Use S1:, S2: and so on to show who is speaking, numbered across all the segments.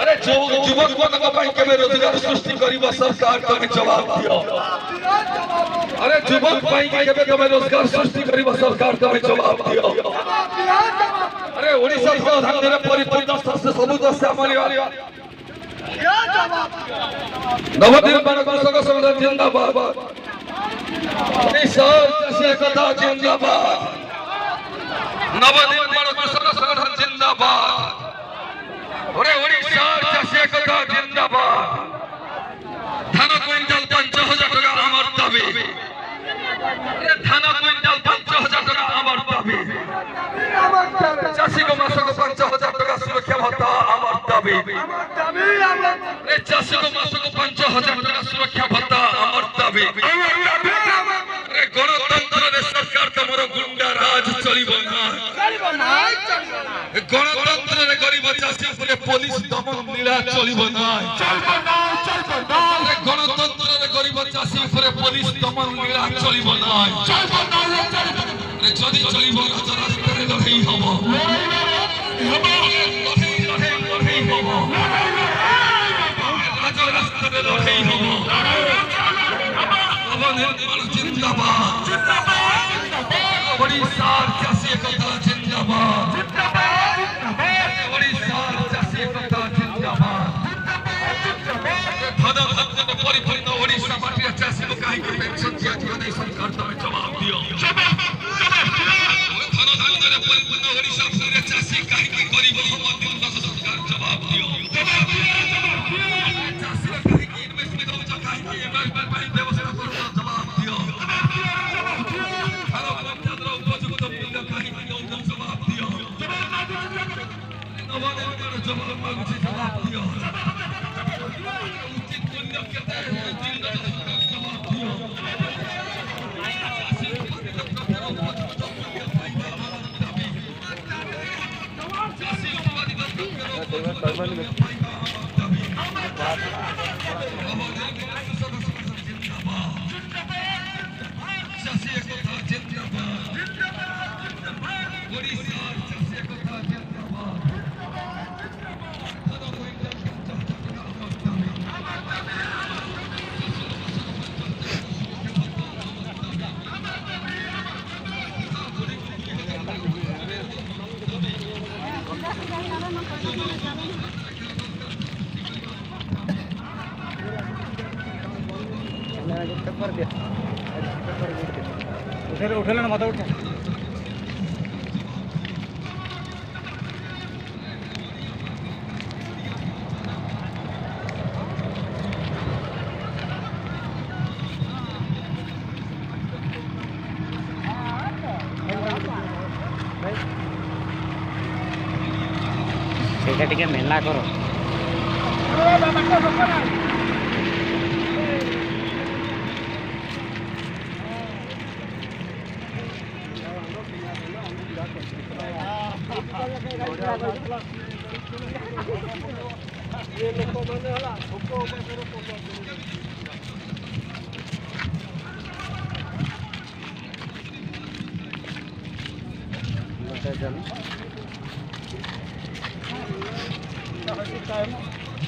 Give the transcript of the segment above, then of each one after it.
S1: अरे युवक के रोजगार सृष्टि सरकार तुम्हें जवाब दियो। अरे युवक के रोजगार सृष्टि सरकार तुम्हें जवाब दियो। अरे ओडिशा संविधान परिपूर्ण सबुज नवनिर्माण कृषक संगठन जिंदाबाद। एकता जिंदाबाद। नवनिर्माण कृषक संगठन जिंदाबाद। अरे ओडिशा चाषी एकता जिंदाबाद। धान क्विंटल 5000 টাকা আমার দাবি। अरे धान क्विंटल 5000 টাকা আমার দাবি। चाषी को मासक 5000 টাকা सुरक्षा भत्ता আমার दाबी। अरे चाषी को मासक 5000 টাকা सुरक्षा भत्ता আমার दाबी। अरे गणतंत्र रे सरकार तमरो गुंडा राज चलिबो ना। गणतंत्र रे गरीब चाषी ऊपर पुलिस दमन लीला चलिबो ना। अरे गणतंत्र रे गरीब चाषी ऊपर पुलिस दमन लीला चलिबो ना। अरे जदि चलिबो राजा रास्ता रे लड़ाई हबो। राजा रास्ता रे लड़ाई हबो। नवनिर्माण जिंदाबाद। ओडिशा चाषी एकता जिंदाबाद। ओडिशा चाषी एकता जिंदाबाद। धन धन परिपूर्ण ओडिशा माटी चाषी को काहे के पेंशन दिया दियो नहीं सरकार तमे जवाब दियो। धन धन परिपूर्ण ओडिशा माटी चाषी काहे के गरीब हम दिन दस सरकार जवाब दियो। चाषी काहे के इन्वेस्टमेंट हो काहे के एमएसपी पाई व्यवस्था करो जवाब दियो। हेलो पंचायत रो उपयुक्त मूल्य काहे के जवाब दियो। नवनिर्माण जवाब मांगछि जवाब दियो। उचित मूल्य के जवाब दियो।
S2: उठे ना माता उठे ସେଇଟା ଟିକେ ମେଲା କର।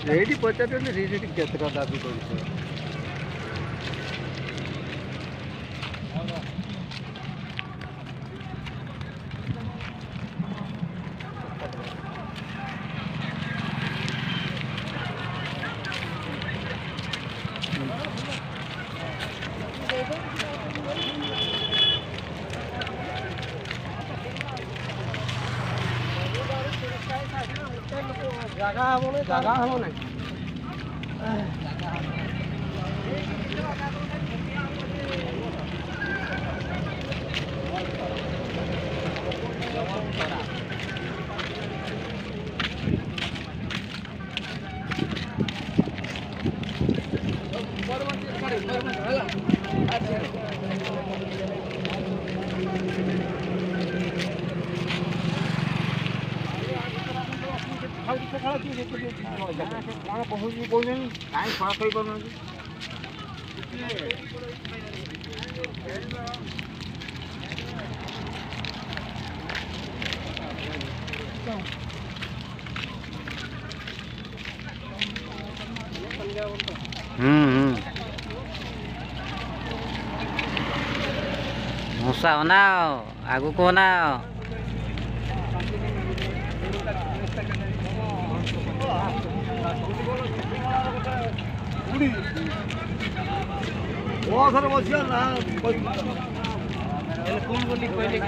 S2: रेडी पचारे रेडी केतटा दाबी करछे। জাগা হলো না। कौन कहूँ कौन कहीं खड़ा कर पार
S3: मूसा होना आगू को होना
S2: कौन बोली पहले